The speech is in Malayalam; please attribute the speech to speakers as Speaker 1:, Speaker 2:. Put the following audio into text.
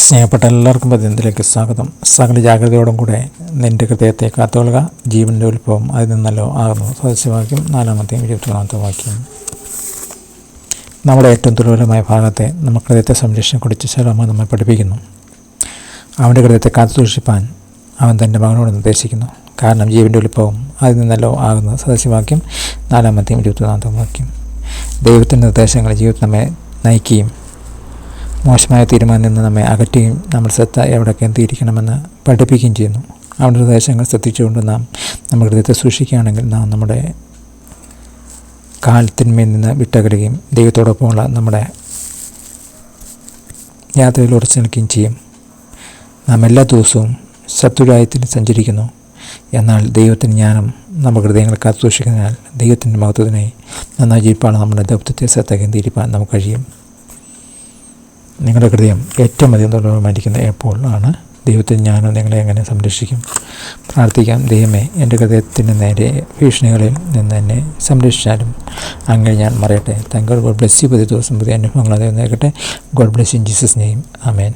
Speaker 1: സ്നേഹപ്പെട്ട എല്ലാവർക്കും പതിനത്തിലേക്ക് സ്വാഗതം. സകല ജാഗ്രതയോടും കൂടെ നിൻ്റെ ഹൃദയത്തെ കാത്തുകൊള്ളുക. ജീവൻ്റെ ഉത്ഭവം അതിൽ നിന്നല്ലോ ആകുന്നു. സദസ്യവാക്യം 4-ാമത്തെയും 23-ാമത്തെ വാക്യം. നമ്മുടെ ഏറ്റവും ദുർബലമായ ഭാഗത്തെ നമ്മുടെ ഹൃദയത്തെ സംരക്ഷണയെക്കുറിച്ച് ശലോമോൻ നമ്മെ പഠിപ്പിക്കുന്നു. അവൻ്റെ ഹൃദയത്തെ കാത്തു സൂക്ഷിപ്പാൻ അവൻ തൻ്റെ മകനോട് നിർദ്ദേശിക്കുന്നു. കാരണം ജീവൻ്റെ ഉത്ഭവം അതിൽ നിന്നല്ലോ ആകുന്നു. സദസ്യവാക്യം 4-ാമത്തെയും 23-ാമത്തെ വാക്യം. ദൈവത്തിൻ്റെ നിർദ്ദേശങ്ങൾ ജീവിതത്തിൽ നമ്മെ നയിക്കുകയും മോശമായ തീരുമാനത്തിൽ നിന്ന് നമ്മെ അകറ്റുകയും നമ്മൾ ശ്രദ്ധ എവിടെ കേന്ദ്രീകരിക്കണമെന്ന് പഠിപ്പിക്കുകയും ചെയ്യുന്നു. അവൻ്റെ നിർദ്ദേശങ്ങൾ ശ്രദ്ധിച്ചുകൊണ്ട് നാം നമ്മുടെ ഹൃദയത്തെ സൂക്ഷിക്കുകയാണെങ്കിൽ നാം നമ്മുടെ കാലത്തിന്മേൽ നിന്ന് വിട്ടകലുകയും ദൈവത്തോടൊപ്പമുള്ള നമ്മുടെ യാത്രയിൽ ഉറച്ചു നിൽക്കുകയും ചെയ്യും. നാം എല്ലാ ദിവസവും ശത്രുരാജ്യത്തിൽ സഞ്ചരിക്കുന്നു. എന്നാൽ ദൈവത്തിൻ്റെ ജ്ഞാനം നമ്മുടെ ഹൃദയങ്ങളെ കാത്തു സൂക്ഷിക്കുന്നതിനാൽ ദൈവത്തിൻ്റെ മഹത്വത്തിനായി നന്നായി ജീവിപ്പാണ് നമ്മുടെ ദൗത്യത്തെ ശ്രദ്ധ കേന്ദ്രീകരിക്കാൻ നമുക്ക് കഴിയും. നിങ്ങളുടെ ഹൃദയം ഏറ്റവും അധികം ദുർബലമായിരിക്കുന്നത് എപ്പോഴാണ്? ദൈവത്തിൻ്റെ ജ്ഞാനം നിങ്ങളെ എങ്ങനെ സംരക്ഷിക്കും? പ്രാർത്ഥിക്കാം. ദൈവമേ, എൻ്റെ ഹൃദയത്തിൻ്റെ നേരെ ഭീഷണികളിൽ നിന്ന് എന്നെ സംരക്ഷിച്ചാലും അങ്ങനെ ഞാൻ മറയട്ടെ. താങ്കൾ ഗോഡ് ബ്ലെസ് യു. പുതിയ ദിവസം പുതിയ അനുഭവങ്ങൾ അതേ നേക്കട്ടെ. God bless you in Jesus name. Amen.